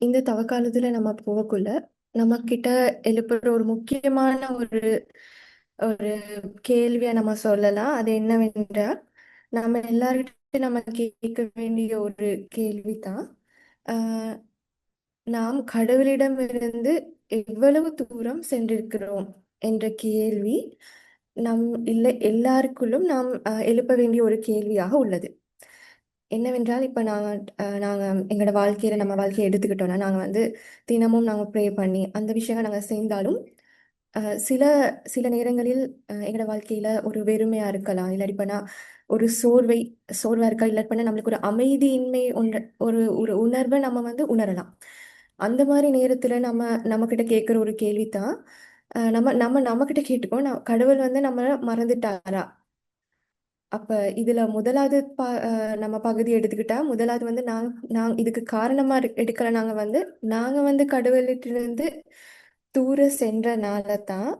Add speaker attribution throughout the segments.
Speaker 1: இந்த தவக்காலத்துல நம்ம போகக்குள்ள நம்ம கிட்ட எழுப்புற ஒரு முக்கியமான ஒரு ஒரு கேள்வியை நம்ம சொல்லலாம். அது என்னவென்றால், நம்ம எல்லார்கிட்ட நம்ம கேட்க வேண்டிய ஒரு கேள்விதான். ஆஹ் நாம் கடவுளிடமிருந்து எவ்வளவு தூரம் சென்றிருக்கிறோம் என்ற கேள்வி நம் இல்லை எல்லாருக்குள்ளும் நாம் எழுப்ப வேண்டிய ஒரு கேள்வியாக உள்ளது. என்னவென்றால், இப்போ நாங்கள் எங்களோட வாழ்க்கையில் நம்ம வாழ்க்கையை எடுத்துக்கிட்டோம்னா, நாங்கள் தினமும் நாங்கள் ப்ரே பண்ணி அந்த விஷயங்கள் நாங்கள் செய்தாலும் சில சில நேரங்களில் எங்களோட வாழ்க்கையில் ஒரு வெறுமையாக இருக்கலாம். இல்லாட்டிப்பனா ஒரு சோர்வாக இருக்கா, இல்லாட்டிப்பனா நம்மளுக்கு ஒரு அமைதியின்மை ஒரு ஒரு உணர்வை நம்ம உணரலாம். அந்த மாதிரி நேரத்தில் நம்மக்கிட்ட கேட்குற ஒரு கேள்வி தான், நம்மக்கிட்ட கேட்டுக்கோம், கடவுள் நம்ம மறந்துட்டாரா. அப்ப இதுல முதலாவது நம்ம பகுதி எடுத்துக்கிட்டா, முதலாவது நான் இதுக்கு காரணமா எடுக்கிற நாங்க கடவுளிட்டிருந்து தூர சென்றனால தான்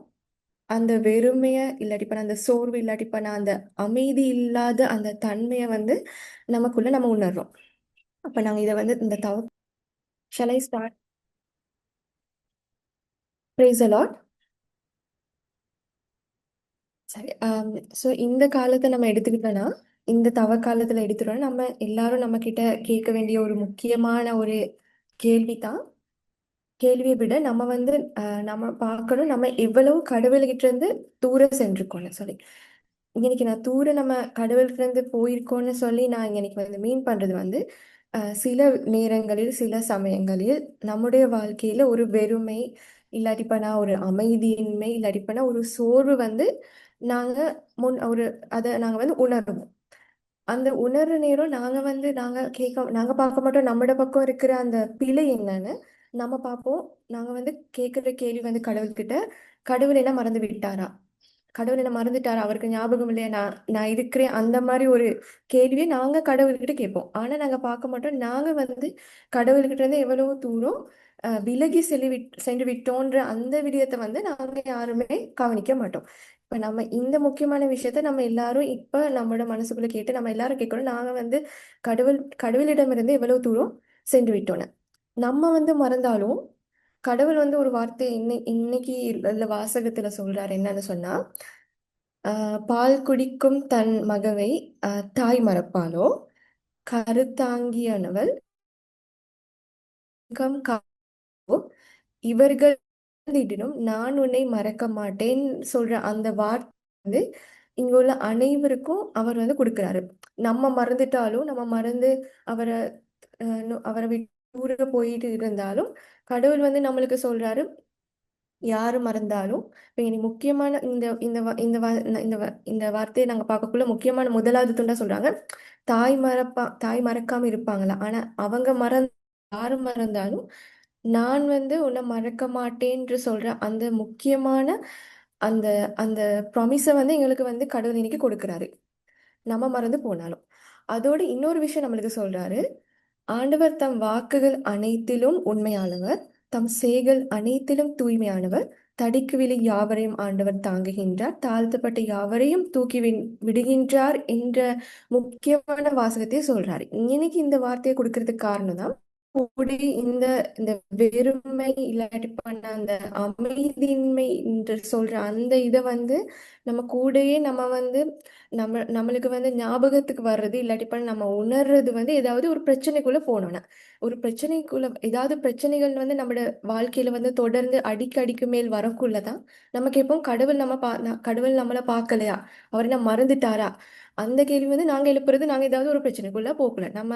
Speaker 1: அந்த வெறுமைய இல்லாட்டிப்ப அந்த சோர்வு இல்லாட்டிப்ப அந்த அமைதி இல்லாத அந்த தன்மையை நமக்குள்ள நம்ம உணர்றோம். அப்ப நாங்க இதை இந்த shall I start? Praise the Lord. சரி. ஸோ இந்த காலத்தை நம்ம எடுத்துக்கிட்டோன்னா, இந்த காலத்துல எடுத்துட்டோம்னா, நம்ம எல்லாரும் நம்ம கிட்ட கேட்க வேண்டிய ஒரு முக்கியமான ஒரு கேள்வி தான். கேள்வியை விட நம்ம பார்க்கணும், நம்ம எவ்வளவு கடவுள்கிட்ட இருந்து தூரம் சென்றிருக்கோம்னு சொல்லி. இன்னைக்கு நான் தூரம் நம்ம கடவுள்கிட்ட இருந்து போயிருக்கோம்னு சொல்லி நான் இன்னைக்கு மீன் பண்றது சில நேரங்களில் சில சமயங்களில் நம்முடைய வாழ்க்கையில ஒரு வெறுமை இல்லாட்டிப்பனா ஒரு அமைதியின்மை இல்லாட்டிப்பனா ஒரு சோர்வு நாங்க முன் ஒரு அதை நாங்க உணருவோம். அந்த உணர்ற நேரம் நாங்க பார்க்க மாட்டோம் நம்மட பக்கம் இருக்கிற அந்த பிழை என்னன்னு நம்ம பார்ப்போம். நாங்க கேட்குற கேள்வி கடவுள்கிட்ட, கடவுள் என்ன மறந்து விட்டாரா, கடவுள் என்ன மறந்துட்டாரா, அவருக்கு ஞாபகம் இல்லையா நான் நான் இருக்கிறேன், அந்த மாதிரி ஒரு கேள்வியை நாங்க கடவுள்கிட்ட கேட்போம். ஆனா நாங்க பார்க்க மாட்டோம், நாங்க கடவுள்கிட்ட இருந்து எவ்வளவு தூரம் விலகி சென்று விட்டோன்ற அந்த விடயத்தை நாங்க யாருமே கவனிக்க மாட்டோம். இப்ப நம்ம இந்த முக்கியமான விஷயத்த நம்ம எல்லாரும் இப்ப நம்மளோட மனசுக்குள்ள கேட்டு நம்ம எல்லாரும் கேட்கணும், நாங்க கடவுளிடமிருந்து எவ்வளவு தூரம் சென்று விட்டோன்னு. நம்ம மறந்தாலும் கடவுள் ஒரு வார்த்தை இன்னைக்கு உள்ள வாசகத்துல சொல்றாரு. என்னன்னு சொன்னா, பால் குடிக்கும் தன் மகவை தாய் மறப்பாளோ, கருத்தாங்கியானவள் இவர்களிடம் நான் உன்னை மறக்க மாட்டேன் சொல்ற அந்த வார்த்தை இங்க உள்ள அனைவருக்கும் அவர் கொடுக்கிறாரு. நம்ம மறந்துட்டாலும் நம்ம மறந்து அவரை அவரை விட்டு தூர போயிட்டு இருந்தாலும் கடவுள் நம்மளுக்கு சொல்றாரு, யாரு மறந்தாலும். இப்ப இனி முக்கியமான இந்த இந்த வ- இந்த வ- இந்த வ- இந்த வார்த்தையை நாங்க பார்க்கக்குள்ள முக்கியமான முதலாவது துண்டா சொல்றாங்க, தாய் மறக்காம இருப்பாங்களா. ஆனா அவங்க யாரு மறந்தாலும் நான் உன்னை மறக்க மாட்டேன்று சொல்ற அந்த முக்கியமான அந்த அந்த ப்ராமிஸை எங்களுக்கு கடவுள் இன்னைக்கு கொடுக்குறாரு, நம்ம மறந்து போனாலும். அதோட இன்னொரு விஷயம் நம்மளுக்கு சொல்றாரு, ஆண்டவர் தம் வாக்குகள் அனைத்திலும் உண்மையானவர், தம் செயல்கள் அனைத்திலும் தூய்மையானவர், தடிக்கு விழி யாவரையும் ஆண்டவர் தாங்குகின்றார், தாழ்த்தப்பட்ட யாவரையும் விடுகின்றார் என்ற முக்கியமான வாசகத்தை சொல்றாரு. இன்னைக்கு இந்த வார்த்தையை கொடுக்கறதுக்கு காரணம் தான், கூடி இந்த இந்த வெறுமை இல்லாட்டி பண்ண அந்த அமைதியின்மை என்று சொல்ற அந்த இதை நம்ம கூடயே நம்ம நம்மளுக்கு ஞாபகத்துக்கு வர்றது இல்லாட்டி பண்ண நம்ம உணர்றது ஏதாவது ஒரு பிரச்சனைக்குள்ள போனோம்னா, ஒரு பிரச்சனைக்குள்ள ஏதாவது பிரச்சனைகள் நம்மளோட வாழ்க்கையில தொடர்ந்து அடிக்கு மேல் வரக்குள்ளதான் நம்ம கேட்போம், கடவுள் நம்மளை பார்க்கலையா, அவர் என்ன மறந்துட்டாரா. அந்த கேள்வி நாங்க எழுப்புறது நாங்க ஏதாவது ஒரு பிரச்சனைக்குள்ள போகல. நம்ம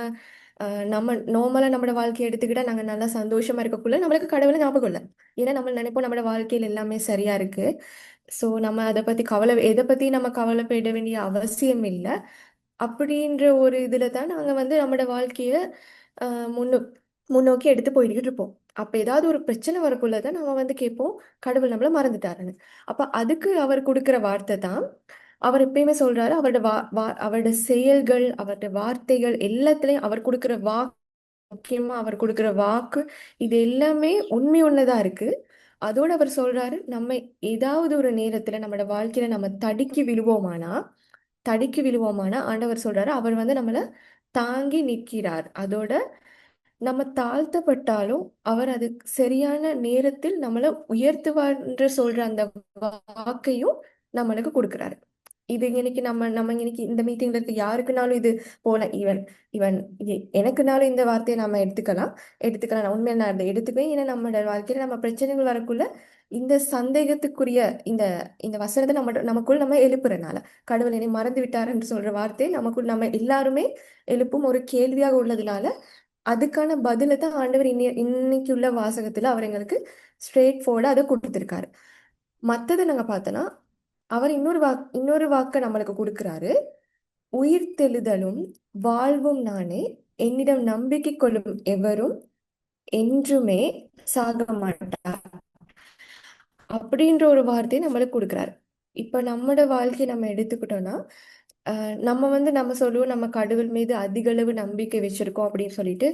Speaker 1: நார்மலா நம்மளோட வாழ்க்கையை எடுத்துக்கிட்டா நாங்க நல்லா சந்தோஷமா இருக்கக்குள்ள நம்மளுக்கு கடவுளை ஞாபகம் இல்லை. ஏன்னா நம்ம நினைப்போம் நம்மளோட வாழ்க்கையில எல்லாமே சரியா இருக்கு, ஸோ நம்ம எதை பத்தி நம்ம கவலைப்பட வேண்டிய அவசியம் இல்லை அப்படின்ற ஒரு இதுல தான் நாங்க நம்மளோட வாழ்க்கைய ஆஹ் முன்னோ முன்னோக்கி எடுத்து போய்கிட்டு இருப்போம். அப்ப ஏதாவது ஒரு பிரச்சனை வரக்குள்ளதான் நம்ம கேட்போம், கடவுள் நம்மள மறந்துட்டாருன்னு. அப்ப அதுக்கு அவர் கொடுக்கிற வார்த்தை தான், அவர் எப்பயுமே சொல்றாரு, அவரோட செயல்கள் அவரோட வார்த்தைகள் எல்லாத்துலயும் அவர் கொடுக்கிற வாக்கு, முக்கியமா அவர் கொடுக்கிற வாக்கு, இது எல்லாமே உண்மை உள்ளதா இருக்கு. அதோட அவர் சொல்றாரு, நம்ம ஏதாவது ஒரு நேரத்துல நம்மளோட வாழ்க்கையில நம்ம தடுக்கி விழுவோமானா ஆண்டவர் சொல்றாரு, அவர் நம்மள தாங்கி நிற்கிறார். அதோட நம்ம தாழ்த்தப்பட்டாலும் அவர் அது சரியான நேரத்தில் நம்மளை உயர்த்துவார்ன்ற சொல்ற அந்த வாக்கையும் நம்மளுக்கு கொடுக்குறாரு. இது இன்னைக்கு நம்ம நம்ம இன்னைக்கு இந்த மீட்டிங்ல இருக்க யாருக்குனாலும் இது போல இவன் இவன் எனக்குனாலும் இந்த வார்த்தையை நாம எடுத்துக்கலாம். நான் உண்மையில நான் அதை எடுத்துக்குவேன். ஏன்னா நம்மளோட வாழ்க்கையில நம்ம பிரச்சனைகள் வரக்குள்ள இந்த சந்தேகத்துக்குரிய இந்த இந்த வசனத்தை நமக்குள் நம்ம எழுப்புறனால, கடவுள் என்னை மறந்து விட்டாருன்னு சொல்ற வார்த்தை நமக்குள் நம்ம எல்லாருமே எழுப்பும் ஒரு கேள்வியாக உள்ளதுனால, அதுக்கான பதிலை தான் ஆண்டவர் இன்னைக்கு உள்ள வாசகத்துல அவர் எங்களுக்கு ஸ்ட்ரெயிட் ஃபார்வர்டா அதை கொடுத்துருக்காரு. மத்ததை நாங்க பார்த்தோன்னா அவர் இன்னொரு வாக்க நம்மளுக்கு கொடுக்கிறாரு. உயிர்த்தெழுதலும் வாழ்வும் நானே, என்னிடம் நம்பிக்கை கொள்ளும் எவரும் என்றுமே சாக மாட்டார் அப்படின்ற ஒரு வார்த்தையை நம்மளுக்கு கொடுக்குறாரு. இப்ப நம்மளோட வாழ்க்கையை நம்ம எடுத்துக்கிட்டோம்னா, நம்ம சொல்லுவோம் நம்ம கடவுள் மீது அதிக அளவு நம்பிக்கை வச்சிருக்கோம் அப்படின்னு சொல்லிட்டு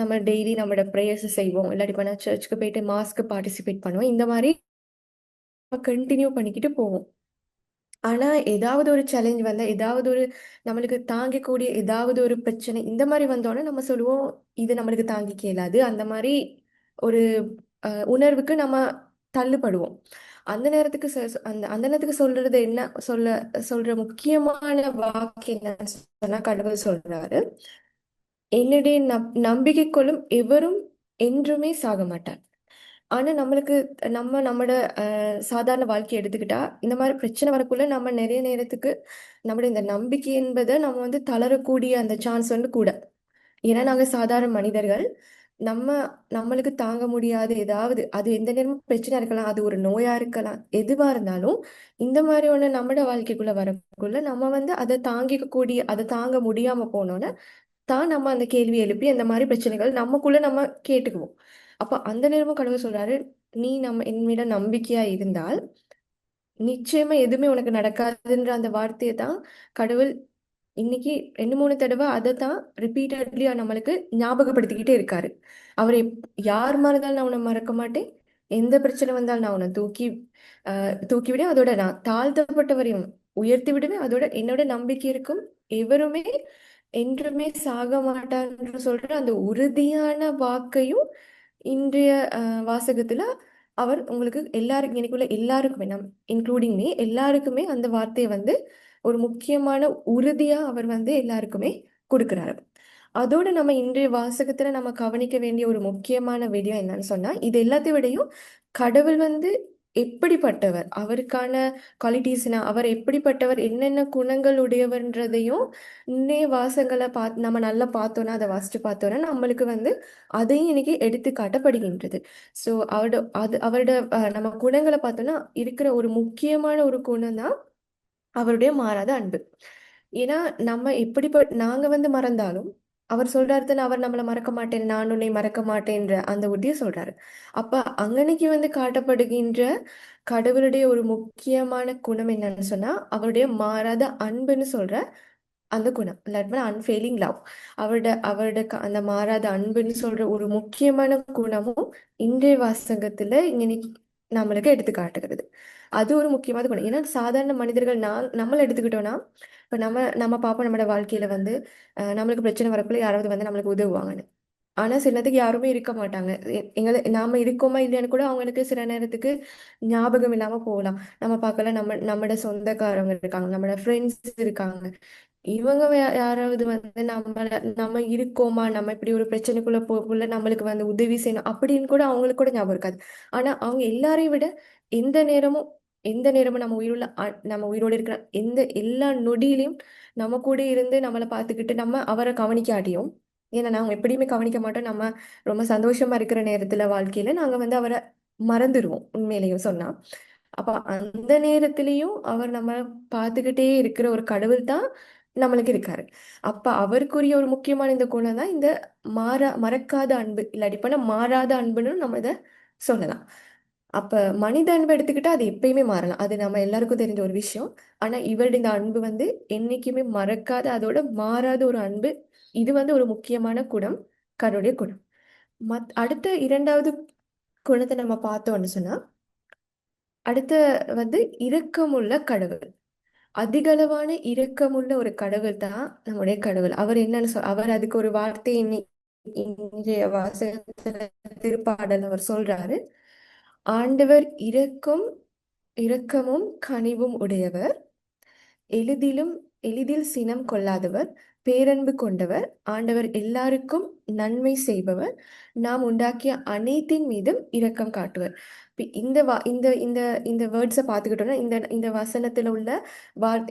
Speaker 1: நம்ம டெய்லி நம்மளோட ப்ரேயர்ஸ் செய்வோம். இல்லாட்டி பண்ண சர்ச்சுக்கு போயிட்டு மாஸ்க்கு பார்ட்டிசிபேட் பண்ணுவோம். இந்த மாதிரி கண்டினியூ பண்ணிக்கிட்டு போவோம். ஆனா ஏதாவது ஒரு சேலஞ்ச் வந்தா, ஏதாவது ஒரு நம்மளுக்கு தாங்கிக்கூடிய ஏதாவது ஒரு பிரச்சனை இந்த மாதிரி வந்தோடனே நம்ம சொல்லுவோம், இது நம்மளுக்கு தாங்கிக்க இயலாது. அந்த மாதிரி ஒரு உணர்வுக்கு நம்ம தள்ளுபடுவோம். அந்த நேரத்துக்கு அந்த நேரத்துக்கு சொல்றது என்ன சொல்ற முக்கியமான வாக்கு என்னன்னு சொன்னா கடவுள் சொல்றாரு, என்னுடைய நம்பிக்கை கொள்ளும் எவரும் என்றுமே சாக மாட்டார். ஆனா நம்மளுக்கு நம்மளோட சாதாரண வாழ்க்கையை எடுத்துக்கிட்டா இந்த மாதிரி பிரச்சனை வரக்குள்ள நம்ம நிறைய நேரத்துக்கு நம்மளோட இந்த நம்பிக்கை என்பதை நம்ம வந்து தளரக்கூடிய அந்த சான்ஸ் வந்து கூட. ஏன்னா நாங்க சாதாரண மனிதர்கள். நம்ம நம்மளுக்கு தாங்க முடியாது ஏதாவது அது எந்த நேரமும் பிரச்சனை இருக்கலாம், அது ஒரு நோயா இருக்கலாம், எதுவா இருந்தாலும் இந்த மாதிரி ஒண்ணு நம்மளோட வாழ்க்கைக்குள்ள வரக்குள்ள நம்ம வந்து அதை தாங்க முடியாம போனோன்னு தான் நம்ம அந்த கேள்வி எழுப்பி அந்த மாதிரி பிரச்சனைகள் நமக்குள்ள நம்ம கேட்டுக்குவோம். அப்ப அந்த நேரமும் கடவுள் சொல்றாரு, நீ என்னிடம் நம்பிக்கையா இருந்தால் நிச்சயமா எதுவுமே உனக்கு நடக்காதுன்ற அந்த வார்த்தையை தான் கடவுள் இன்னைக்கு 2 3 தடவை அதை தான் ரிப்பீட்டட்லி நம்மளுக்கு ஞாபகப்படுத்திக்கிட்டே இருக்காரு. அவர் யார் மறந்தாலும் நான் உன்னை மறக்க மாட்டேன், எந்த பிரச்சனை வந்தாலும் நான் உன்னை தூக்கி விட, அதோட நான் தாழ்த்தப்பட்டவரையும் உயர்த்தி விடுவேன், அதோட என்னோட நம்பிக்கை இருக்கும் எவருமே என்றுமே சாக மாட்டான்னு சொல்ற அந்த உறுதியான வாக்கையும் இன்றைய வாசகத்துல அவர் உங்களுக்கு எல்லாருக்கும் எனக்குள்ள எல்லாருக்குமே இன்க்ளூடிங் மீ எல்லாருக்குமே அந்த வார்த்தையை வந்து ஒரு முக்கியமான உறுதியா அவர் வந்து எல்லாருக்குமே கொடுக்கிறாரு. அதோட நம்ம இன்றைய வாசகத்துல நம்ம கவனிக்க வேண்டிய ஒரு முக்கியமான விடயம் என்னன்னு சொன்னா, இது எல்லாத்தையும் விடையும் கடவுள் வந்து எப்படிப்பட்டவர், அவருக்கான குவாலிட்டிஸ்னா அவர் எப்படிப்பட்டவர், என்னென்ன குணங்கள் உடையவர்ன்றதையும் இன்னைய வாசகங்களை நம்ம நல்லா பார்த்தோன்னா அதை வாசிச்சு பார்த்தோன்னா நம்மளுக்கு வந்து அதையும் இன்னைக்கு எடுத்து காட்டப்படுகின்றது. ஸோ அவரோட நம்ம குணங்களை பார்த்தோன்னா இருக்கிற ஒரு முக்கியமான ஒரு குணம் தான் அவருடைய மாறாத அன்பு. ஏன்னா நாங்க வந்து மறந்தாலும் அவர் சொல்றாரு தானே, அவர் நம்மளை மறக்க மாட்டேன், நான் உன்னை மறக்க மாட்டேன்ற அந்த உறுதியை சொல்றாரு. அப்ப அங்கனைக்கு வந்து காட்டப்படுகின்ற கடவுளுடைய ஒரு முக்கியமான குணம் என்னன்னு சொன்னா அவருடைய மாறாத அன்புன்னு சொல்ற அந்த குணம், இல்லாட்டினா அன்ஃபெயிலிங் லவ். அந்த மாறாத அன்புன்னு சொல்ற ஒரு முக்கியமான குணமும் இன்றைய வாசகத்துல இன்னைக்கு நம்மளுக்கு எடுத்து காட்டுகிறது. அது ஒரு முக்கியமான குணம். ஏன்னா சாதாரண மனிதர்கள் நம்மளை எடுத்துக்கிட்டோம்னா, இப்ப நம்ம நம்ம பார்ப்போம் நம்மளோட வாழ்க்கையில வந்து நம்மளுக்கு பிரச்சனை வரக்குள்ள யாராவது வந்து நம்மளுக்கு உதவுவாங்கன்னு. ஆனா சில நேரத்துக்கு யாருமே இருக்க மாட்டாங்க. நாம இருக்கோமா இல்லையான்னு கூட அவங்களுக்கு சில நேரத்துக்கு ஞாபகம் இல்லாம போகலாம். நம்ம பார்க்கல நம்மளோட சொந்தக்காரங்க இருக்காங்க, நம்மளோட ஃப்ரெண்ட்ஸ் இருக்காங்க. இவங்க யாராவது வந்து நம்ம இருக்கோமா, நம்ம இப்படி ஒரு பிரச்சனைக்குள்ள போகக்குள்ள நம்மளுக்கு வந்து உதவி செய்யணும் அப்படின்னு கூட அவங்களுக்கு கூட ஞாபகம் இருக்காது. ஆனா அவங்க எல்லாரையும் விட எந்த நேரமும் நம்ம உயிரோடு இருக்கிற எல்லா நொடியிலையும் நம்ம கூட இருந்து நம்மளை பார்த்துக்கிட்டு நம்ம அவரை கவனிக்காட்டியும், ஏன்னா நாங்க எப்படியுமே கவனிக்க மாட்டோம். நம்ம ரொம்ப சந்தோஷமா இருக்கிற நேரத்துல வாழ்க்கையில நாங்க வந்து அவரை மறந்துடுவோம் உண்மையிலையும் சொன்னா. அப்ப அந்த நேரத்திலையும் அவர் நம்ம பார்த்துக்கிட்டே இருக்கிற ஒரு கடவுள் தான் நம்மளுக்கு இருக்காரு. அப்ப அவருக்குரிய ஒரு முக்கியமான இந்த குணம் தான் இந்த மறக்காத அன்பு, இல்லாட்டி பண்ண மாறாத அன்புன்னு நம்ம இதை சொல்லலாம். அப்ப மனித அன்பு எடுத்துக்கிட்டா அது எப்பயுமே மாறலாம், அது நம்ம எல்லாருக்கும் தெரிஞ்ச ஒரு விஷயம். ஆனா இவருடைய இந்த அன்பு வந்து என்னைக்குமே மறக்காத, அதோட மாறாத ஒரு அன்பு. இது வந்து ஒரு முக்கியமான குணம், கடவுளுடைய குணம். அடுத்த 2வது குணத்தை நம்ம பார்த்தோம்னு சொன்னா, அடுத்த வந்து இரக்கமுள்ள கடவுள். அதிகளவான இரக்கமுள்ள ஒரு கடவுள் தான் நம்முடைய கடவுள். அவர் என்னன்னு அவர் அதுக்கு ஒரு வார்த்தை இன்றைய வாசகத்துல திருப்பாடல் அவர் சொல்றாரு, ஆண்டவர் இரக்கமும் கனிவும் உடையவர், எளிதிலும் எளிதில் சினம் கொள்ளாதவர், பேரன்பு கொண்டவர், ஆண்டவர் எல்லாருக்கும் நன்மை செய்பவர், நாம் உண்டாக்கிய அனைத்தின் மீதும் இரக்கம் காட்டுவர். இந்த இந்த இந்த இந்த வேர்ட்ஸை பார்த்துக்கிட்டோம்னா, இந்த இந்த வசனத்துல உள்ள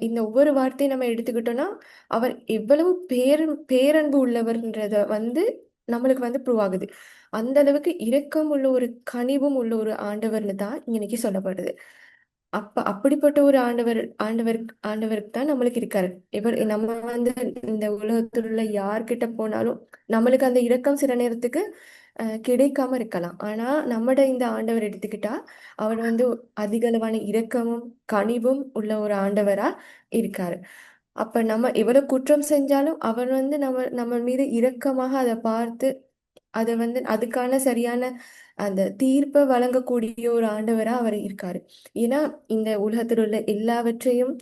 Speaker 1: இந்த ஒவ்வொரு வார்த்தையும் நம்ம எடுத்துக்கிட்டோம்னா, அவர் எவ்வளவு பேரன்பு உள்ளவர்ன்றத நம்மளுக்கு ப்ரூவ் ஆகுது. அந்த அளவுக்கு இரக்கம் உள்ள ஒரு கனிவும் உள்ள ஒரு ஆண்டவர்னு தான் இன்னைக்கு சொல்லப்படுது. அப்படிப்பட்ட ஒரு ஆண்டவருக்கு தான் நம்மளுக்கு இருக்காரு. இவர் நம்ம இந்த உலகத்தில் உள்ள யார்கிட்ட போனாலும் நம்மளுக்கு அந்த இரக்கம் சில நேரத்துக்கு கிடைக்காம இருக்கலாம். ஆனா இந்த ஆண்டவர் எடுத்துக்கிட்டா அவர் அதிக அளவான இரக்கமும் கனிவும் உள்ள ஒரு ஆண்டவரா இருக்காரு. அப்ப நம்ம எவ்வளவு குற்றம் செஞ்சாலும் அவர் நம்ம நம்ம மீது இரக்கமாக அதை பார்த்து அதை அதுக்கான சரியான அந்த தீர்ப்பை வழங்கக்கூடிய ஒரு ஆண்டவரா அவர் இருக்காரு. ஏன்னா இந்த உலகத்தில் உள்ள எல்லாவற்றையும்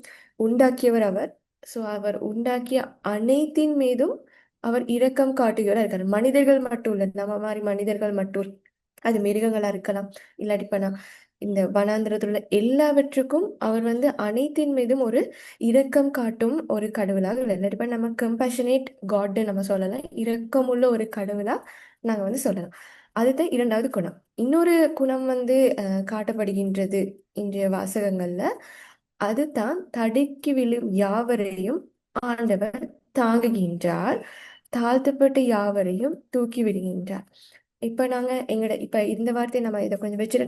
Speaker 1: உண்டாக்கியவர் அவர். ஸோ அவர் உண்டாக்கிய அனைத்தின் மீதும் அவர் இரக்கம் காட்டுகிறவரா இருக்காரு. மனிதர்கள் மட்டும் இல்லை, நம்ம மாதிரி மனிதர்கள் மட்டும் இல்ல. அது மிருகங்களா இருக்கலாம், இல்லாட்டி இந்த வனாந்திரத்தில் உள்ள எல்லாவற்றுக்கும் அவர் அனைத்தின் மீதும் ஒரு இரக்கம் காட்டும் ஒரு கடவுளாக இல்லை. இல்லாட்டி நம்ம கம்பேஷனேட் காட் நம்ம சொல்லலாம், இரக்கமுள்ள ஒரு கடவுளா நாங்க சொல்லலாம். அதுதான் இரண்டாவது குணம். இன்னொரு குணம் காட்டப்படுகின்றது இன்றைய வாசகங்கள்ல. அதுதான் தடுக்கி விழும் யாவரையும் ஆண்டவர் தாங்குகின்றார், தாழ்த்தப்பட்ட யாவரையும் தூக்கி விடுகின்றார். இப்ப இந்த வார்த்தையை நம்ம இதை கொஞ்சம் வச்சுட்டு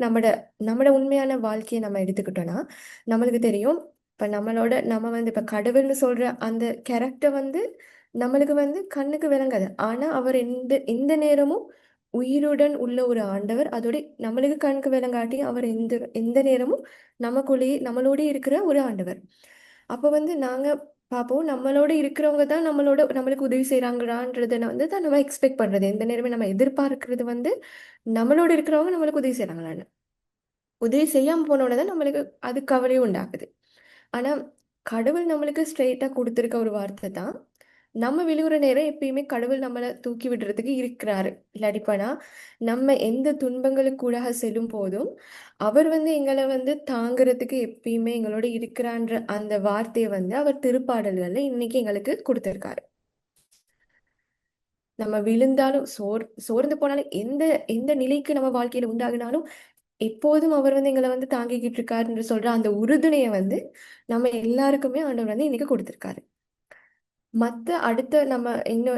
Speaker 1: நம்மட உண்மையான வாழ்க்கையை நம்ம எடுத்துக்கிட்டோம்னா நம்மளுக்கு தெரியும். இப்ப நம்ம இப்ப கடவுள்னு சொல்ற அந்த கேரக்டர் நம்மளுக்கு கண்ணுக்கு விளங்காது. ஆனா அவர் எந்த எந்த நேரமும் உயிருடன் உள்ள ஒரு ஆண்டவர். அதோட நம்மளுக்கு கண்ணுக்கு விளங்காட்டி அவர் எந்த எந்த நேரமும் நம்மளோட இருக்கிற ஒரு ஆண்டவர். அப்ப நாங்க பார்ப்போம், நம்மளோட இருக்கிறவங்க தான் நம்மளுக்கு உதவி செய்யறாங்களான்றத தான் நம்ம எக்ஸ்பெக்ட் பண்றது. எந்த நேரமே நம்ம எதிர்பார்க்கறது நம்மளோட இருக்கிறவங்க நம்மளுக்கு உதவி செய்யறாங்களான்னு. உதவி செய்யாம போனோட தான் நம்மளுக்கு அது கவலையும் உண்டாகுது. ஆனா கடவுள் நம்மளுக்கு ஸ்ட்ரெயிட்டா கொடுத்துருக்க ஒரு வார்த்தை தான், நம்ம விழுகிற நேரம் எப்பயுமே கடவுள் நம்மளை தூக்கி விடுறதுக்கு இருக்கிறாரு. இல்லாட்டிப்பானா நம்ம எந்த துன்பங்களுக்கூடாக செல்லும் போதும் அவர் எங்களை தாங்குறதுக்கு எப்பயுமே எங்களோட இருக்கிறான்ற அந்த வார்த்தையை அவர் திருப்பாடல்கள்ல இன்னைக்கு எங்களுக்கு கொடுத்துருக்காரு. நம்ம விழுந்தாலும் சோர்ந்து போனாலும் எந்த எந்த நிலைக்கு நம்ம வாழ்க்கையில உண்டாகினாலும் எப்போதும் அவர் எங்களை தாங்கிக்கிட்டு இருக்காருன்னு சொல்ற அந்த உறுதுணையை நம்ம எல்லாருக்குமே ஆண்டவர் இன்னைக்கு கொடுத்துருக்காரு. அடுத்த நம்ம இன்னும்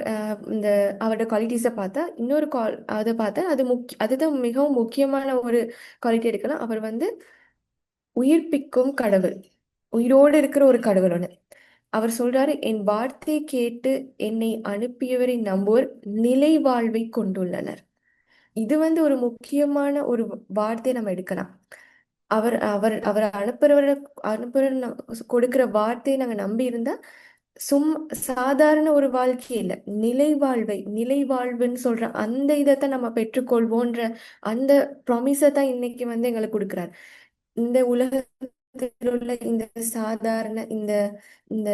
Speaker 1: இந்த அவரோட குவாலிட்டிஸை பார்த்தா இன்னொரு அதை பார்த்தா அதுதான் மிகவும் முக்கியமான ஒரு குவாலிட்டி எடுக்கலாம். அவர் உயிர்ப்பிக்கும் கடவுள், உயிரோடு இருக்கிற ஒரு கடவுள் ஒன்று. அவர் சொல்றாரு, என் வார்த்தை கேட்டு என்னை அனுப்பியவரை நம்புவோர் நிலை வாழ்வை கொண்டுள்ளனர். இது ஒரு முக்கியமான ஒரு வார்த்தையை நம்ம எடுக்கலாம். அவர் அவர் அவர் கொடுக்கிற வார்த்தையை நாங்க நம்பி இருந்தா சாதாரண ஒரு வாழ்க்கை இல்லை, நிலை வாழ்வுன்னு சொல்ற அந்த இதைத்தான் நம்ம பெற்றுக்கொள்வோன்ற அந்த ப்ராமிஸை தான் இன்னைக்கு எங்களுக்கு கொடுக்குறாரு. இந்த உலகத்தில் உள்ள இந்த சாதாரண இந்த இந்த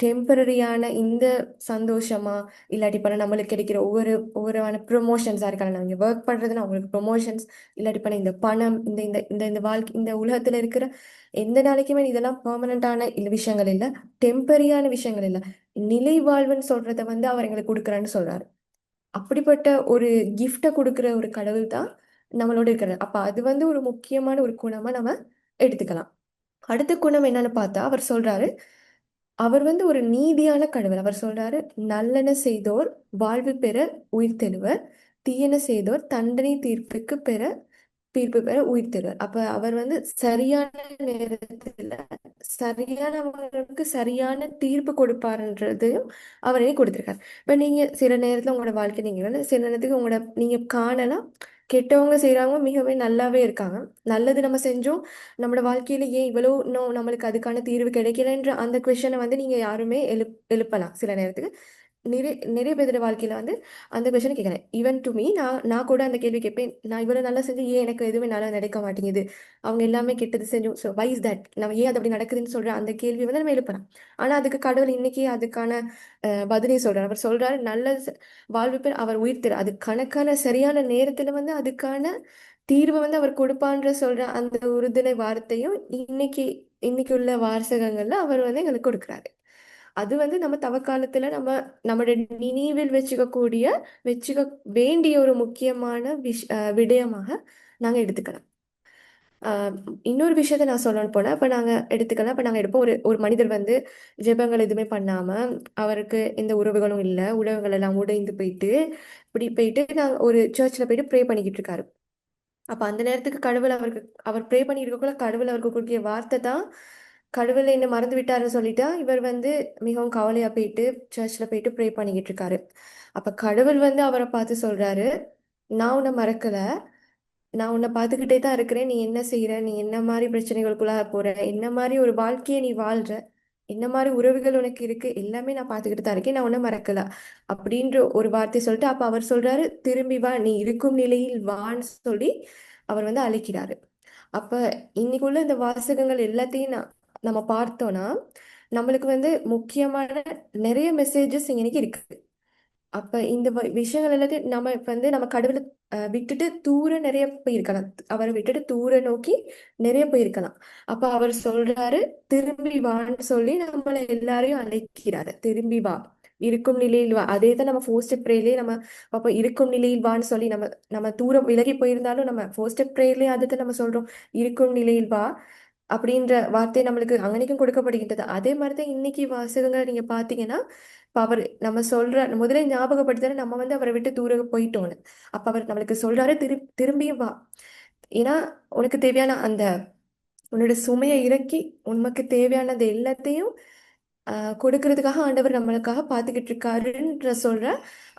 Speaker 1: டெம்பரரியான இந்த சந்தோஷமா இல்லாட்டி நம்மளுக்கு கிடைக்கிற ஒவ்வொரு ப்ரொமோஷன்ஸா இருக்காங்க. நம்ம ஒர்க் பண்றதுன்னா அவங்களுக்கு ப்ரொமோஷன்ஸ், இல்லாட்டி இந்த பணம், இந்த இந்த இந்த இந்த வாழ்க்கை, இந்த உலகத்துல இருக்கிற எந்த நாளைக்குமே இதெல்லாம் பெர்மனண்டான விஷயங்கள் இல்லை, டெம்பரரியான விஷயங்கள் இல்லை. நிலை வாழ்வுன்னு சொல்றத அவர் எங்களுக்கு கொடுக்குறான்னு சொல்றாரு. அப்படிப்பட்ட ஒரு கிஃப்டை கொடுக்குற ஒரு கடவுள் தான் நம்மளோட இருக்கிறது. அப்ப அது ஒரு முக்கியமான ஒரு குணமா நம்ம எடுத்துக்கலாம். அடுத்த குணம் என்னன்னு பார்த்தா அவர் சொல்றாரு, அவர் ஒரு நீதியான கடவுள். அவர் சொல்றாரு, நல்லன செய்தோர் வாழ்வு பெற உயிர் தெழுவர், தீயன செய்தோர் தண்டனை தீர்ப்பு பெற உயிர் தெழுவர். அப்ப அவர் சரியான நேரத்துல சரியானவங்களுக்கு சரியான தீர்ப்பு கொடுப்பாருன்றதையும் அவரே கொடுத்திருக்காரு. இப்ப நீங்க சில நேரத்துல உங்களோட வாழ்க்கை நீங்க சில நேரத்துக்கு நீங்க காணலாம், கெட்டவங்க செய்யறவங்க மிகவே நல்லாவே இருக்காங்க. நல்லது நம்ம செஞ்சோம், நம்மளோட வாழ்க்கையில ஏன் இவ்வளவு இன்னும் நம்மளுக்கு அதுக்கான தீர்வு கிடைக்கலன்ற அந்த கொஸ்டினை நீங்க யாருமே எழுப்பலாம் சில நேரத்துக்கு. நிறைய பேரோட வாழ்க்கையில வந்து அந்த கொஸ்டின் கேட்குறேன். ஈவன் டு மீ, நான் கூட அந்த கேள்வி கேட்பேன். நான் இவ்வளவு நல்லா செஞ்சு ஏன் எனக்கு எதுவுமே நல்லா நடக்க மாட்டேங்குது, அவங்க எல்லாமே கெட்டது செஞ்சோம், ஸோ வை இஸ் தட், நம்ம ஏன் அது அப்படி நடக்குதுன்னு சொல்ற அந்த கேள்வி வந்து நம்ம எழுப்புறோம். ஆனா அதுக்கு கடவுள் இன்னைக்கு அதுக்கான பதிலை சொல்றார். அவர் சொல்றாரு நல்ல வாழ்வு பேர் அவர் உயிர்த்தர், அது கணக்கான சரியான நேரத்துல வந்து அதுக்கான தீர்வு வந்து அவர் கொடுப்பான்ற சொல்ற அந்த உறுதுணை வார்த்தையும் இன்னைக்கு உள்ள வாசகங்கள்ல அவர் வந்து எங்களுக்கு கொடுக்குறாரு. அது வந்து நம்ம தவக்காலத்துல நம்மளோட நினைவில் வச்சுக்க வேண்டிய ஒரு முக்கியமான விடயமாக நாங்க எடுத்துக்கலாம். ஆஹ் இன்னொரு விஷயத்த நான் சொல்லணும்னு போனா, இப்ப நாங்க எடுப்போம், ஒரு ஒரு மனிதர் வந்து ஜெபங்கள் எதுவுமே பண்ணாம, அவருக்கு எந்த உறவுகளும் இல்லை, உறவுகள் எல்லாம் உடைந்து போயிட்டு இப்படி போயிட்டு நாங்க ஒரு சர்ச்ல போயிட்டு ப்ரே பண்ணிக்கிட்டு இருக்காரு. அப்ப அந்த நேரத்துக்கு அவர் ப்ரே பண்ணி இருக்கக்குள்ள கடவுள் அவருக்கு கொடுக்கிய வார்த்தை தான், கடவுளை என்ன மறந்து விட்டாருன்னு சொல்லிட்டா இவர் வந்து மிகவும் கவலையா போயிட்டு சர்ச்ல போயிட்டு ப்ரே பண்ணிக்கிட்டு இருக்காரு. அப்ப கடவுள் வந்து அவரை பார்த்து சொல்றாரு, நான் உன்னை மறக்கல, நான் உன்னை பார்த்துக்கிட்டே தான் இருக்கிறேன், நீ என்ன செய்யற, நீ என்ன மாதிரி பிரச்சனைகளுக்குள்ள போற, என்ன மாதிரி ஒரு வாழ்க்கையை நீ வாழ்ற, என்ன மாதிரி உறவுகள் உனக்கு இருக்கு, எல்லாமே நான் பார்த்துக்கிட்டு தான் இருக்கேன், நான் உன்னை மறக்கல அப்படின்ற ஒரு வார்த்தை சொல்லிட்டு அப்ப அவர் சொல்றாரு, திரும்பி வா, நீ இருக்கும் நிலையில் வான்னு சொல்லி அவர் வந்து அழைக்கிறாரு. அப்ப இன்னைக்குள்ள இந்த வாசகங்கள் எல்லாத்தையும் நம்ம பார்த்தோம்னா நம்மளுக்கு வந்து முக்கியமான நிறைய மெசேஜஸ் இன்னைக்கு இருக்கு. அப்ப இந்த விஷயங்கள் எல்லாத்தையும் நம்ம இப்ப வந்து நம்ம கடவுளை விட்டுட்டு தூர நிறைய போயிருக்கலாம், அவரை விட்டுட்டு தூர நோக்கி நிறைய போயிருக்கலாம். அப்ப அவர் சொல்றாரு, திரும்பி வான்னு சொல்லி நம்மள எல்லாரையும் அழைக்கிறாரு, திரும்பி வா, இருக்கும் நிலையில் வா. அதே தான் நம்ம ஃபர்ஸ்ட் ப்ரேயர்லயே நம்ம அப்ப இருக்கும் நிலையில் வான்னு சொல்லி நம்ம நம்ம தூரம் விலகி போயிருந்தாலும் நம்ம ஃபர்ஸ்ட் ப்ரேயர்லயே அதை நம்ம சொல்றோம், இருக்கும் நிலையில் வா அப்படின்ற வார்த்தை நம்மளுக்கு அங்கனைக்கும் கொடுக்கப்படுகின்றது. அதே மாதிரிதான் இன்னைக்கு வாசகங்கள் நீங்க பாத்தீங்கன்னா, இப்ப அவர் நம்ம சொல்ற முதலே ஞாபகப்படுத்துற நம்ம வந்து அவரை விட்டு தூர போயிட்டோன்னு. அப்ப அவர் நம்மளுக்கு சொல்றாரு, திரும்பியும் வா, ஏன்னா உனக்கு தேவையான அந்த உன்னோட சுமையை இறக்கி உனக்கு தேவையானது எல்லாத்தையும் கொடுக்கறதுக்காக ஆண்டவர் நம்மளுக்காக பார்த்துக்கிட்டு இருக்காருன்ற சொல்ற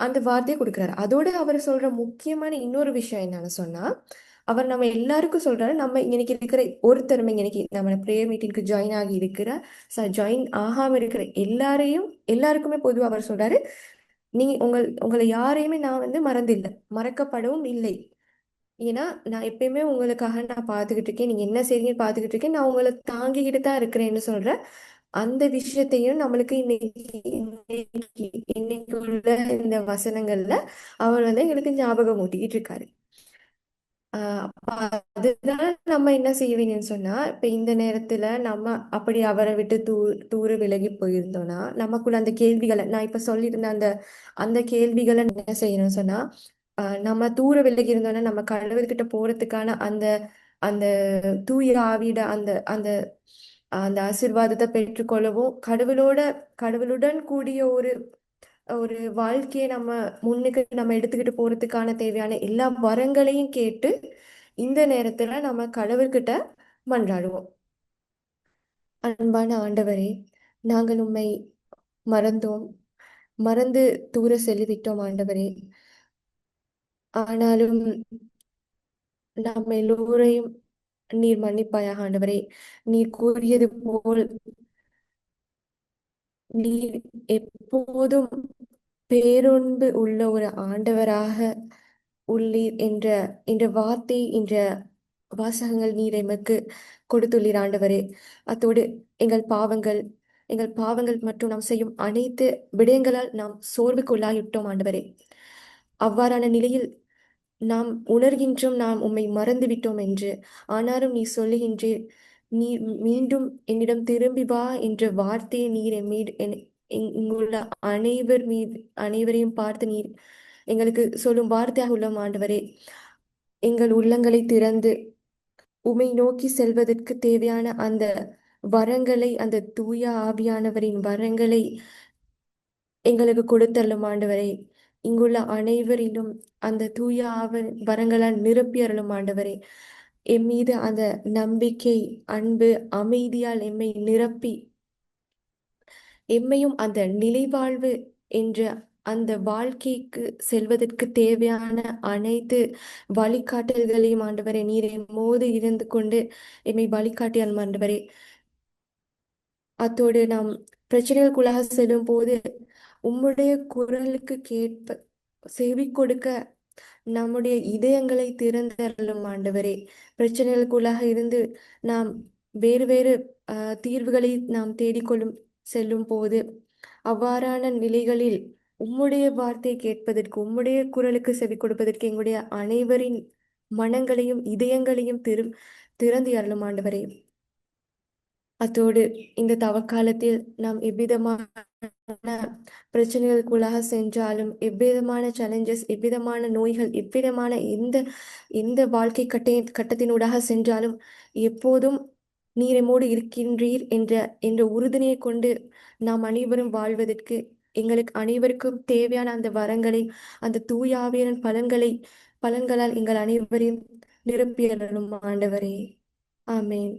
Speaker 1: அந்த வார்த்தையை கொடுக்குறாரு. அதோட அவர் சொல்ற முக்கியமான இன்னொரு விஷயம் என்னன்னு சொன்னா, அவர் நம்ம எல்லாருக்கும் சொல்றாரு, நம்ம இன்னைக்கு இருக்கிற ஒருத்தருமே இன்னைக்கு நம்ம ப்ரேயர் மீட்டிங்க்கு ஜாயின் ஆகி இருக்கிற ஜாயின் ஆகாம இருக்கிற எல்லாருக்குமே பொதுவாக அவர் சொல்றாரு, நீ உங்களை யாரையுமே நான் வந்து மறந்தில்லை, மறக்கப்படவும் இல்லை. ஏன்னா நான் எப்பயுமே உங்களுக்காக நான் பார்த்துக்கிட்டு இருக்கேன், நீங்க என்ன செய்றீங்கன்னு பார்த்துக்கிட்டு இருக்கேன், நான் உங்களை தாங்கிக்கிட்டு தான் இருக்கிறேன்னு சொல்ற அந்த விஷயத்தையும் நம்மளுக்கு இன்னைக்கு இன்னைக்கு உள்ள இந்த வசனங்கள்ல அவர் வந்து எங்களுக்கு ஞாபகம் ஊட்டிக்கிட்டு இருக்காரு. அப்ப அதுதான் நம்ம என்ன செய்ய வேணும்னு சொன்னா, இப்ப இந்த நேரத்துல நம்ம அப்படி அவரை விட்டு தூர விலகி போயிருந்தோம்னா நமக்குள்ள அந்த கேள்விகளை நான் இப்ப சொல்லியிருந்த அந்த அந்த கேள்விகளை என்ன செய்யணும்னு சொன்னா, நம்ம தூர விலகி இருந்தோம்னா நம்ம கடவுள்கிட்ட போறதுக்கான அந்த அந்த தூய ஆவிட அந்த அந்த அந்த ஆசீர்வாதத்தை பெற்றுக்கொள்ளவும், கடவுளுடன் கூடிய ஒரு ஒரு வாழ்க்கையை முன்னுக்கு நம்ம எடுத்துக்கிட்டு போறதுக்கான தேவையான எல்லா வரங்களையும் கேட்டு இந்த நேரத்துல நம்ம கடவுள்கிட்ட மன்றாடுவோம். அன்பான ஆண்டவரே, நாங்கள் உம்மை மறந்தோம், மறந்து தூர செல்லிவிட்டோம் ஆண்டவரே. ஆனாலும் நாம் எல்லோரையும் நீர் மன்னிப்பாயாக ஆண்டவரே. நீர் கூறியது போல் நீர் எப்போதும் பேரொன்பு உள்ள ஒரு ஆண்டவராக உள்ளீர் என்ற வார்த்தை என்ற வாசகங்கள் நீர் எமக்கு கொடுத்துள்ளீர் ஆண்டவரே. அத்தோடு எங்கள் பாவங்கள் மற்றும் நாம் செய்யும் அனைத்து விடயங்களால் நாம் சோர்வுக்குள்ளாயிட்டோம் ஆண்டவரே. அவ்வாறான நிலையில் நாம் உணர்கின்றோம் நாம் உம்மை மறந்து விட்டோம் என்று. ஆனாலும் நீ சொல்லுகின்றீர், நீ மீண்டும் என்னிடம் திரும்பி வா என்ற வார்த்தையை நீர் என் மீது இங்குள்ள அனைவரையும் பார்த்து நீர் எங்களுக்கு சொல்லும் வார்த்தையாக உள்ளோம் ஆண்டவரே. எங்கள் உள்ளங்களை திறந்து உமை நோக்கி செல்வதற்கு தேவையான அந்த வரங்களை, அந்த தூய ஆவியானவரின் வரங்களை எங்களுக்கு கொடுத்தருளும் ஆண்டவரே. இங்குள்ள அனைவரிலும் அந்த தூய வரங்களால் நிரப்பி அருளும் ஆண்டவரே. எம் மீது அந்த நம்பிக்கை, அன்பு, அமைதியால் எம்மை நிரப்பி எம்மையும் அந்த நிலைவாழ்வு என்ற அந்த வாழ்க்கைக்கு செல்வதற்கு தேவையான அனைத்து வழிகாட்டல்களையும் ஆண்டவரே நீர் எம்மோது இருந்து கொண்டு எம்மை வழிகாட்டியால் ஆண்டவரே. அத்தோடு நாம் பிரச்சனைகளுக்குள்ளாக செல்லும் போது உம்முடைய குரலுக்கு கேட்ப செவி கொடுக்க நம்முடைய இதயங்களை திறந்தருளும் ஆண்டவரே. பிரச்சனைகளுக்குள்ளாக இருந்து நாம் வேறு வேறு தீர்வுகளை நாம் தேடிக்கொள்ளும் செல்லும் போது அவ்வாறான நிலைகளில் உம்முடைய வார்த்தையை கேட்பதற்கு, உம்முடைய குரலுக்கு செவி கொடுப்பதற்கு எங்களுடைய அனைவரின் மனங்களையும் இதயங்களையும் திறந்து அருளும் ஆண்டவரே. அத்தோடு இந்த தவக்காலத்தில் நாம் எவ்விதமான பிரச்சனைகளுக்குள்ளாக சென்றாலும், எவ்விதமான சேலஞ்சஸ், எவ்விதமான நோய்கள், எவ்விதமான எந்த எந்த வாழ்க்கை கட்டத்தினூடாக சென்றாலும் எப்போதும் நீர் எம்மோடு இருக்கின்றீர் என்ற என்ற உறுதுணையை கொண்டு நாம் அனைவரும் வாழ்வதற்கு எங்களுக்கு அனைவருக்கும் தேவையான அந்த வரங்களை, அந்த தூய ஆவியாரின் பலன்களால் எங்கள் அனைவரையும் நிரப்பியருளும் ஆண்டவரே. ஆமென்.